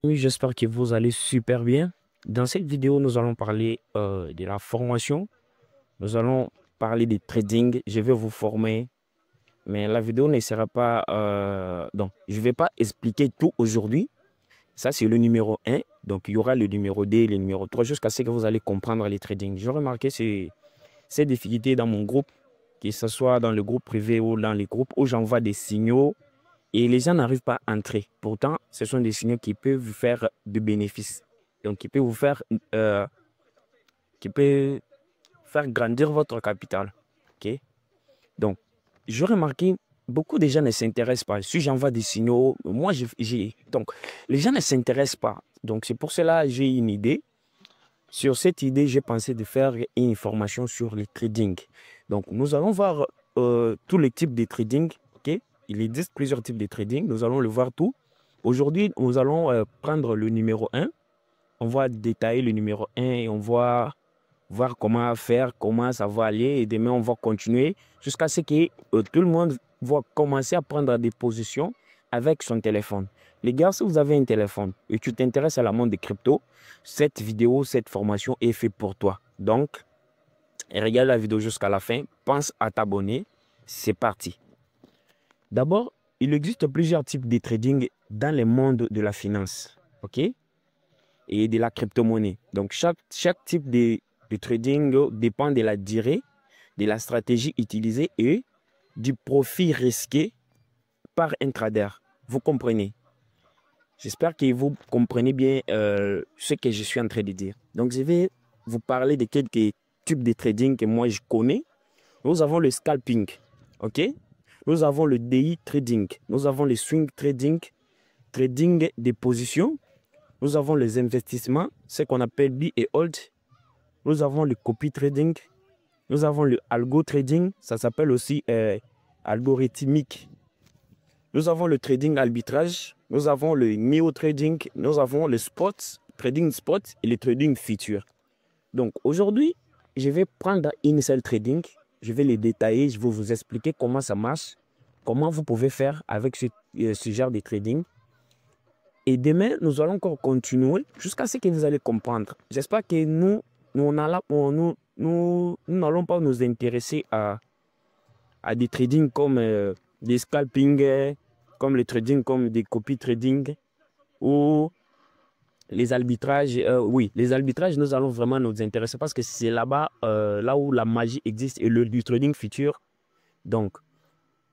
Oui, j'espère que vous allez super bien. Dans cette vidéo, nous allons parler de la formation. Nous allons parler de trading. Je vais vous former, mais la vidéo ne sera pas... donc, je ne vais pas expliquer tout aujourd'hui. Ça, c'est le numéro un. Donc, il y aura le numéro 2 et le numéro 3 jusqu'à ce que vous allez comprendre les trading. J'ai remarqué ces difficultés dans mon groupe, que ce soit dans le groupe privé ou dans les groupes où j'envoie des signaux et les gens n'arrivent pas à entrer. Pourtant, ce sont des signaux qui peuvent vous faire du bénéfice. Donc, qui peut faire grandir votre capital. OK? Donc, j'ai remarqué, beaucoup de gens ne s'intéressent pas. Si j'envoie des signaux, moi, donc, les gens ne s'intéressent pas. Donc, c'est pour cela que j'ai une idée. Sur cette idée, j'ai pensé de faire une formation sur le trading. Donc, nous allons voir tous les types de trading. OK? Il existe plusieurs types de trading. Nous allons le voir tout. Aujourd'hui, nous allons prendre le numéro un. On va détailler le numéro un et on va voir comment faire, comment ça va aller. Et demain, on va continuer jusqu'à ce que tout le monde va commencer à prendre des positions avec son téléphone. Les gars, si vous avez un téléphone et tu t'intéresses à la monde des cryptos, cette vidéo, cette formation est faite pour toi. Donc, regarde la vidéo jusqu'à la fin. Pense à t'abonner. C'est parti. D'abord, il existe plusieurs types de trading dans le monde de la finance. OK? Et de la crypto-monnaie. Donc, chaque type de trading dépend de la durée, de la stratégie utilisée et du profit risqué par un trader. Vous comprenez? J'espère que vous comprenez bien ce que je suis en train de dire. Donc, je vais vous parler de quelques types de trading que moi je connais. Nous avons le scalping. OK? Nous avons le DI trading. Nous avons le swing trading, trading des positions. Nous avons les investissements, ce qu'on appelle buy et hold. Nous avons le copy trading. Nous avons le algo trading. Ça s'appelle aussi algorithmique. Nous avons le trading arbitrage. Nous avons le neo trading. Nous avons le spot, trading spot et le trading future. Donc aujourd'hui, je vais prendre une seule trading. Je vais les détailler. Je vais vous expliquer comment ça marche. Comment vous pouvez faire avec ce genre de trading. Et demain, nous allons encore continuer jusqu'à ce que vous allez comprendre. J'espère que nous n'allons pas nous intéresser à des trading comme des scalping, comme les trading comme des copy trading ou les arbitrages. Oui, les arbitrages, nous allons vraiment nous intéresser parce que c'est là-bas, là où la magie existe et du trading futur. Donc,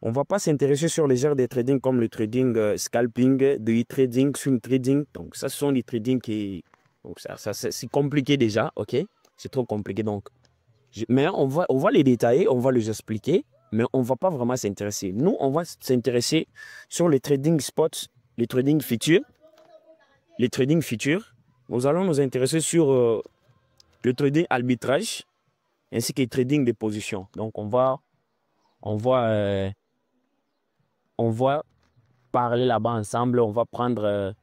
on ne va pas s'intéresser sur les genres de trading comme le trading scalping, de e-trading, swing trading. Donc, ça, ce sont des trading qui... Donc, c'est compliqué déjà, OK? C'est trop compliqué. Donc, mais on va les détailler, on va les expliquer, mais on ne va pas vraiment s'intéresser. Nous, on va s'intéresser sur les trading spots, les trading futurs. Les trading futurs. Nous allons nous intéresser sur le trading arbitrage ainsi que le trading des positions. Donc, on va, euh, on va parler là-bas ensemble. On va prendre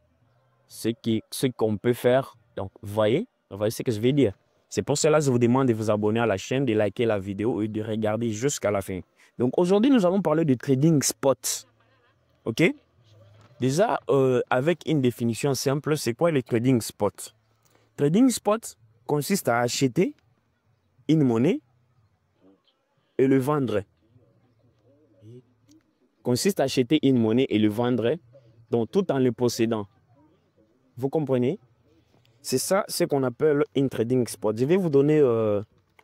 ce qu'on peut faire. Donc, vous voyez ce que je vais dire. C'est pour cela que je vous demande de vous abonner à la chaîne, de liker la vidéo et de regarder jusqu'à la fin. Donc, aujourd'hui, nous allons parler de trading spot. OK? Déjà, avec une définition simple, c'est quoi le trading spot? Trading spot consiste à acheter une monnaie et le vendre. Consiste à acheter une monnaie et le vendre, donc tout en le possédant. Vous comprenez? C'est ça ce qu'on appelle un trading spot. Je vais vous donner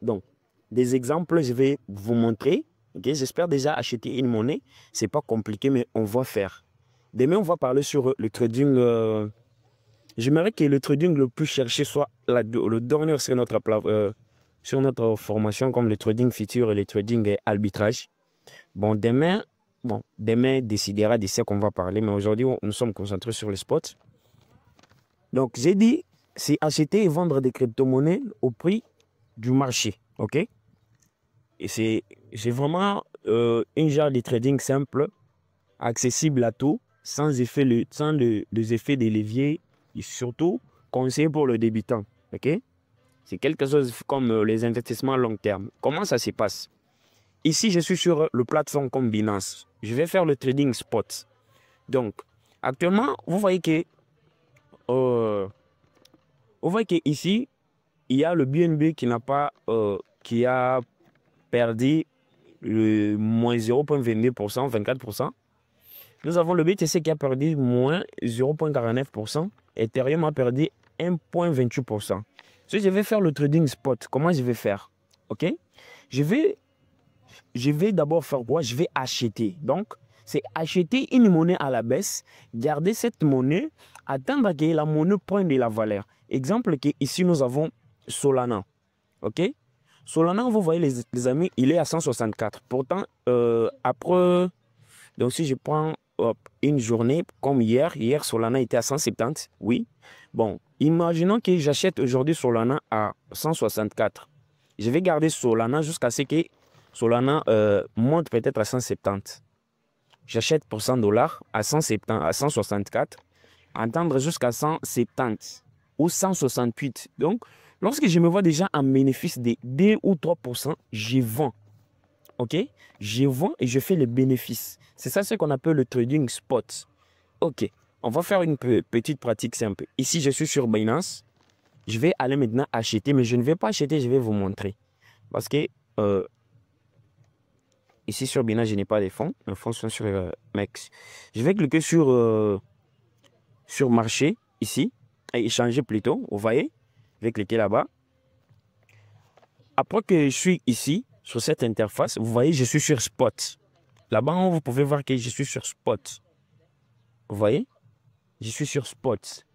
donc, des exemples, je vais vous montrer. Okay? J'espère déjà acheter une monnaie. Ce n'est pas compliqué, mais on va faire. Demain, on va parler sur le trading. J'aimerais que le trading le plus cherché soit le dernier sur notre formation, comme le trading futur et le trading arbitrage. Bon, demain décidera de ce qu'on va parler, mais aujourd'hui, nous sommes concentrés sur le spot. Donc, j'ai dit, c'est acheter et vendre des crypto-monnaies au prix du marché. OK? Et c'est vraiment un genre de trading simple, accessible à tout, sans les effets des leviers et surtout conseillé pour le débutant. OK? C'est quelque chose comme les investissements à long terme. Comment ça se passe? Ici, je suis sur le plateforme comme Binance. Je vais faire le trading spot. Donc, actuellement, vous voyez que vous voyez qu'ici, il y a le BNB qui n'a pas, qui a perdu le moins 0,22%, 24%. Nous avons le BTC qui a perdu moins 0,49%. Ethereum a perdu 1,28%. Si je vais faire le trading spot, comment je vais faire? OK? Je vais d'abord faire quoi? Je vais acheter. Donc, c'est acheter une monnaie à la baisse, garder cette monnaie, attendre que la monnaie prenne de la valeur. Exemple, ici nous avons Solana. OK? Solana, vous voyez les amis, il est à 164. Pourtant, après, donc si je prends une journée comme hier Solana était à 170, oui. Bon, imaginons que j'achète aujourd'hui Solana à 164. Je vais garder Solana jusqu'à ce que Solana monte peut-être à 170. J'achète pour $100 à 170, à 164, attendre jusqu'à 170 ou 168. Donc, lorsque je me vois déjà en bénéfice de 2 ou 3%, je vends. OK? Je vends et je fais les bénéfices. C'est ça ce qu'on appelle le trading spot. OK. On va faire une petite pratique simple. Ici, je suis sur Binance. Je vais aller maintenant acheter, mais je ne vais pas acheter, je vais vous montrer. Parce que ici sur Binance, je n'ai pas de fonds. Les fonds sont sur Mex. Je vais cliquer sur marché, ici, et échanger plutôt. Vous voyez? Je vais cliquer là-bas. Après que je suis ici, sur cette interface, vous voyez, je suis sur Spot. Là-bas, vous pouvez voir que je suis sur Spot. Vous voyez? Je suis sur Spot.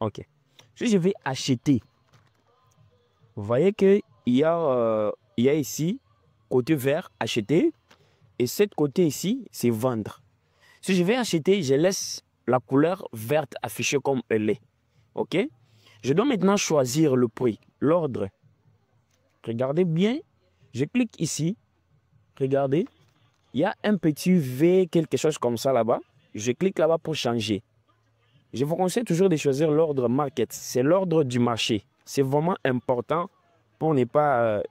OK. Si je vais acheter, vous voyez qu'il y a ici, côté vert, acheter. Et cette côté ici, c'est vendre. Si je vais acheter, je laisse la couleur verte affichée comme elle est. OK? Je dois maintenant choisir le prix, l'ordre. Regardez bien. Je clique ici. Regardez. Il y a un petit V, quelque chose comme ça là-bas. Je clique là-bas pour changer. Je vous conseille toujours de choisir l'ordre market. C'est l'ordre du marché. C'est vraiment important pour ne pas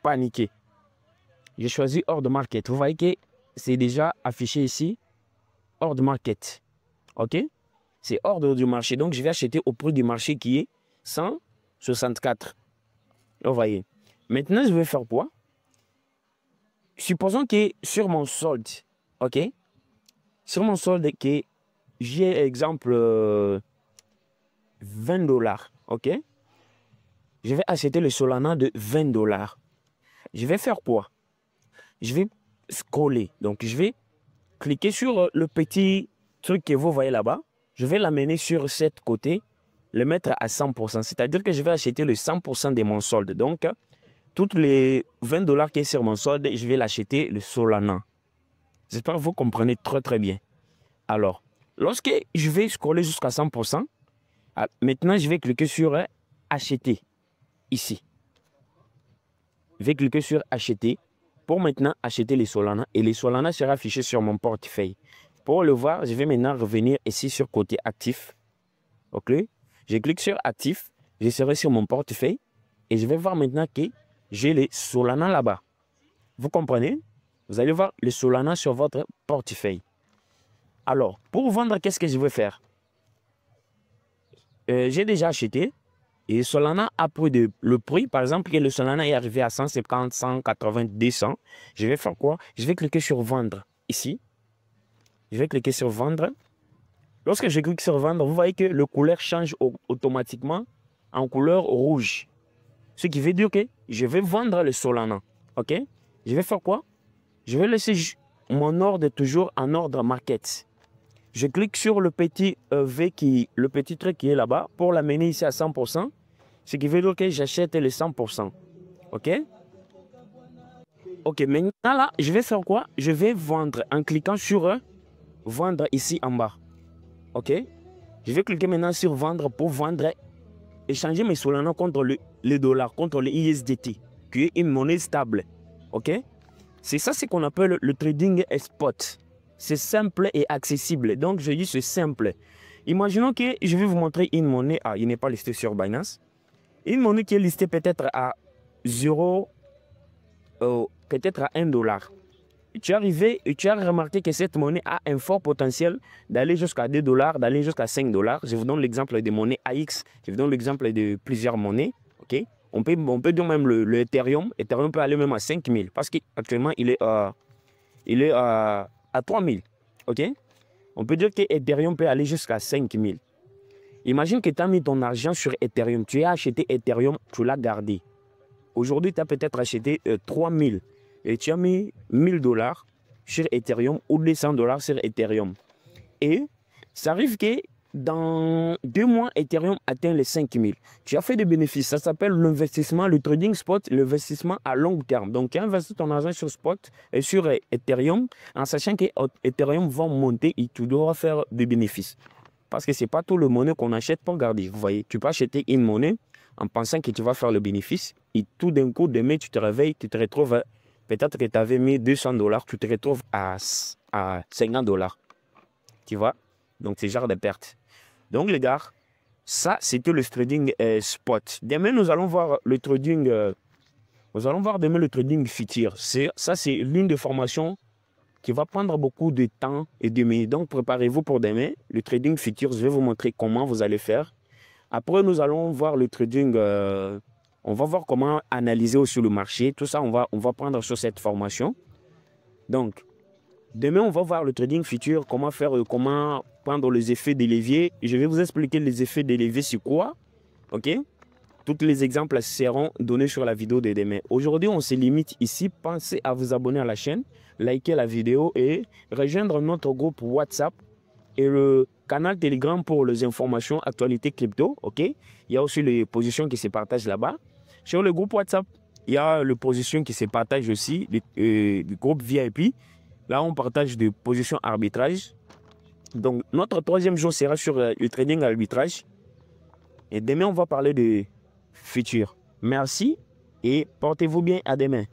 paniquer. J'ai choisi ordre market. Vous voyez que c'est déjà affiché ici. Ordre market. OK? C'est ordre du marché. Donc, je vais acheter au prix du marché qui est 164. Vous voyez. Maintenant, je vais faire quoi? Supposons que sur mon solde, OK? Sur mon solde, que j'ai, exemple, $20, OK? Je vais acheter le Solana de $20. Je vais faire quoi? Je vais scroller. Donc, je vais cliquer sur le petit truc que vous voyez là-bas. Je vais l'amener sur cette côté, le mettre à 100%. C'est-à-dire que je vais acheter le 100% de mon solde. Donc, tous les $20 qui est sur mon solde, je vais l'acheter le Solana. J'espère que vous comprenez très très bien. Alors, lorsque je vais scroller jusqu'à 100%, maintenant je vais cliquer sur acheter ici. Je vais cliquer sur acheter pour maintenant acheter les Solana et les Solana sera affiché sur mon portefeuille. Pour le voir, je vais maintenant revenir ici sur côté actif. OK? Je clique sur actif, je serai sur mon portefeuille et je vais voir maintenant que j'ai les Solana là-bas. Vous comprenez? Vous allez voir le Solana sur votre portefeuille. Alors, pour vendre, qu'est-ce que je vais faire? J'ai déjà acheté et Solana a pris le prix. Par exemple, que le Solana est arrivé à 170, 180, 200. Je vais faire quoi? Je vais cliquer sur vendre ici. Je vais cliquer sur vendre. Lorsque je clique sur vendre, vous voyez que le couleur change automatiquement en couleur rouge. Ce qui veut dire que je vais vendre le Solana. OK? Je vais faire quoi? Je vais laisser mon ordre toujours en ordre market. Je clique sur le petit V, le petit truc qui est là-bas pour l'amener ici à 100%. Ce qui veut dire que j'achète le 100%. OK? OK, maintenant là, je vais faire quoi? Je vais vendre en cliquant sur vendre ici en bas. OK? Je vais cliquer maintenant sur vendre pour vendre, échanger mes Solana contre le dollar, contre le USDT, qui est une monnaie stable. OK? C'est ça ce qu'on appelle le trading spot. C'est simple et accessible. Donc, je dis c'est simple. Imaginons que je vais vous montrer une monnaie. Ah, il n'est pas listé sur Binance. Une monnaie qui est listée peut-être à 0, peut-être à $1. tu es arrivé et tu as remarqué que cette monnaie a un fort potentiel d'aller jusqu'à 2 $, d'aller jusqu'à 5 $. Je vous donne l'exemple des monnaies AX, je vous donne l'exemple de plusieurs monnaies. Okay? On peut dire même le Ethereum. Ethereum peut aller même à 5000 parce qu'actuellement, il est à 3000. Okay? On peut dire que Ethereum peut aller jusqu'à 5000. Imagine que tu as mis ton argent sur Ethereum. Tu as acheté Ethereum, tu l'as gardé. Aujourd'hui, tu as peut-être acheté 3000 et tu as mis 1000 $ sur Ethereum ou 200 $ sur Ethereum. Et ça arrive que dans 2 mois, Ethereum atteint les 5000. Tu as fait des bénéfices. Ça s'appelle l'investissement, le trading spot, l'investissement à long terme. Donc, tu as investi ton argent sur spot et sur Ethereum en sachant que Ethereum va monter et tu dois faire des bénéfices. Parce que ce n'est pas tout le monnaie qu'on achète pour garder. Vous voyez, tu peux acheter une monnaie en pensant que tu vas faire le bénéfice. Et tout d'un coup, demain, tu te réveilles, tu te retrouves, peut-être que tu avais mis 200 $, tu te retrouves à 50 $. Tu vois? Donc, c'est genre de perte. Donc, les gars, ça, c'était le trading spot. Demain, nous allons voir le trading, demain le trading futur. Ça, c'est l'une des formations qui va prendre beaucoup de temps et de minutes. Donc, préparez-vous pour demain. Le trading futur, je vais vous montrer comment vous allez faire. Après, nous allons voir le trading. On va voir comment analyser aussi le marché. Tout ça, on va prendre sur cette formation. Donc, demain, on va voir le trading futur, comment faire, comment prendre les effets des leviers. Je vais vous expliquer les effets des leviers sur quoi. OK? Tous les exemples seront donnés sur la vidéo de demain. Aujourd'hui, on se limite ici. Pensez à vous abonner à la chaîne, liker la vidéo et rejoindre notre groupe WhatsApp et le canal Telegram pour les informations, actualités crypto. OK? Il y a aussi les positions qui se partagent là-bas. Sur le groupe WhatsApp, il y a les positions qui se partagent aussi, du groupe VIP. Là, on partage des positions arbitrage. Donc, notre troisième jour sera sur le trading arbitrage. Et demain, on va parler de futur. Merci et portez-vous bien. À demain.